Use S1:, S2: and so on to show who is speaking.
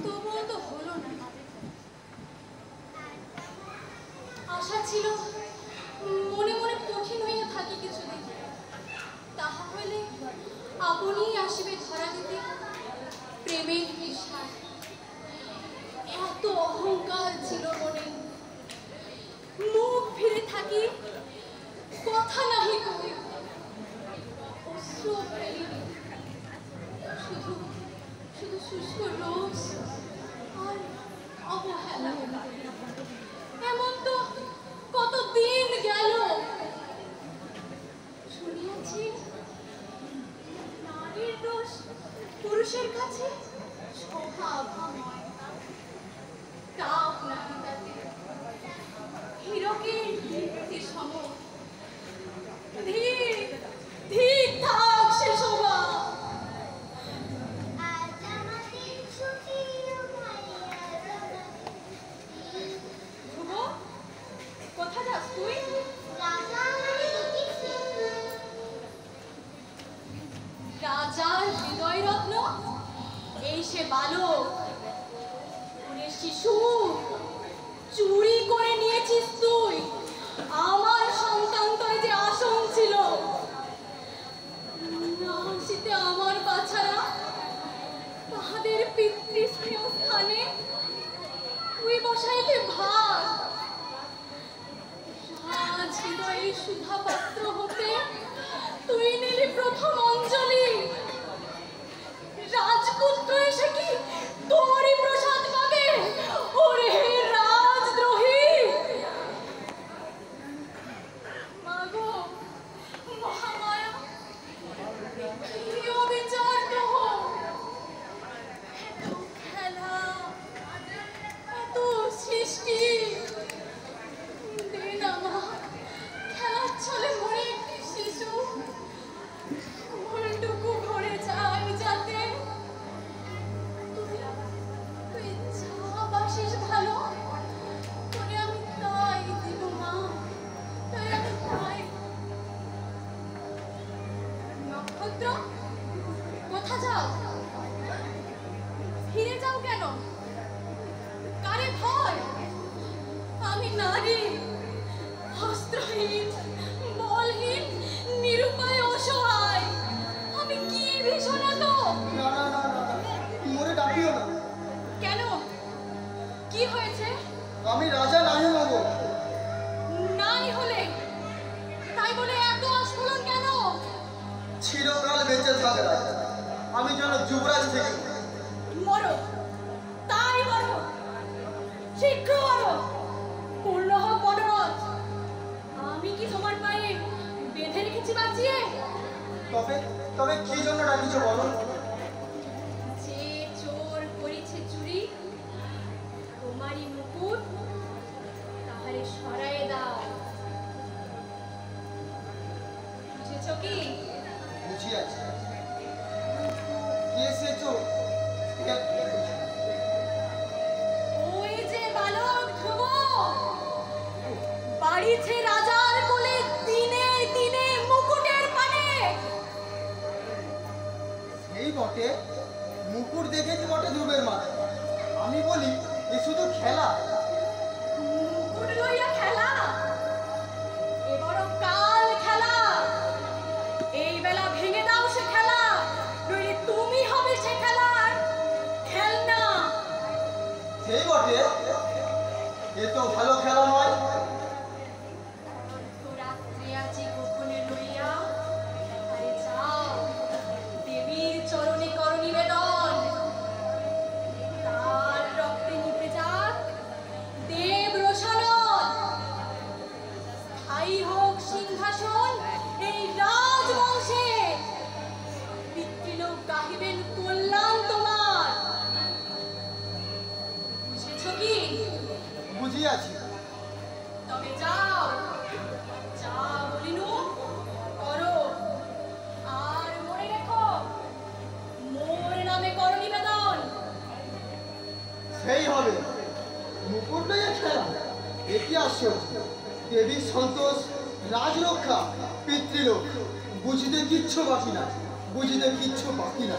S1: তবুও তো হলো না। আশা ছিল মনে মনে কঠিন হইয়া থাকি কিছুদিন, তাহা হইলে আপনি আসিবে ধরা দিতে প্রেমের বিষয়। এত অহংকার ছিল মনে, মুখ ফিরে থাকি, কথা নাহি কই, অশ্রু ফেলিনি, শুধু শুধু শুষ্ক রোষ আর অবহেলা। এমন তো কতদিন গেল। শুনিয়াছি নারীর দোষ পুরুষের কাছে স্বভাবময়, তাপ নাহি তাতে, হীরকের দীপ্তি সম। ধীর ধীর থাক সে শোভা। কোথা যাস তুই? রাজার হৃদয় রত্ন, এই সে বালক, শিশু, চুরি করে নিয়েছিস তুই। আমার সন্তান তোর যে আসন ছিল, নাসিতে আমার বাছারা তাহাদের পিতৃস্নেহ স্থানে তুই বসাইলে ভাত। রাজ হৃদয়ে সুধা পাত্র হতে তুই নিলি প্রথম অঞ্জলি। রাজপুত্র এসে কি তোরই প্রসাদ পাবে? ওরে রাজদ্রোহী! মাগো মহামায়া, কি অবিচার গ্রহ! এত খেলা, এত সৃষ্টি, দে না মা, খেলার ছলে মরে একটি শিশু মনটুকু ভরে যায় যাতে। তুই যা বাসিস ভালো, তোরে আমি তাই দিব মা, তাই আমি তাই। নক্ষত্র, কোথা যাও? ফিরে যাও কেন? কারে ভয়? আমি নারী, অস্ত্রহীন, বলহীন, নিরুপায়, অসহায়। আমি কি ভীষণ এত?
S2: না না না না, মোরে ডাকিও না।
S1: কেন? কি হয়েছে?
S2: আমি রাজা নাহি হব।
S1: নাই হলে তাই বলে এত আস্ফলন কেন?
S2: চিরকাল বেঁচে থাকে রাজা, আমি যেন যুবরাজ থেকে।
S1: মরো, তাই মরো, শীঘ্র মরো, পূর্ণ হোক বনরথ। আমি কি তোমার পায়ে বেঁধে রেখেছি বাঁচিয়ে?
S2: তবে তবে কি জন্য ডাকিছ বলো?
S1: যে চোর করেছে চুরি, তোমারই মুকুট তাহারে সরায়ে দাও। বুঝেছ কি?
S2: বুঝিয়াছি। কে সে চোর?
S1: ওই যে বালক ধ্রুব, বাড়িছে রাজার কোলে দিনে দিনে মুকুটের পানে।
S2: সেই বটে, মুকুট দেখেছি বটে ধ্রুবের মাথায়। আমি বলি এ শুধু খেলা।
S1: মুকুট লইয়া খেলা? এবারও কাল খেলা। এই বেলা ভেঙে দাও সে খেলা, নইলে তুমি হবে সে খেলার খেলনা।
S2: সেই বটে, এ তো ভালো খেলা নয়।
S1: রাত্রে আজি গোপনে লইয়া আরে যাও, দেবীর চরণে কর নিবেদন। তার রক্তে নিভে যাক দেব রোশানল। স্থায়ী হোক সিংহাসন এই রাজবংশে। পিতৃলোক গাহিবেন কল্যাণ তোমার। বুঝেছ কি?
S2: বুঝিয়াছি।
S1: তবে যাও, যা বলিনু করো। আর মনে রেখো, মোর নামে কর নিবেদন।
S2: সেই হবে, মুকুট লইয়া খেলা, এ কি আশ্চর্য! দেবীর সন্তোষ, রাজরক্ষা, পিতৃলোক, বুঝিতে কিচ্ছু বাকি না, বুঝিতে কিচ্ছু বাকি না।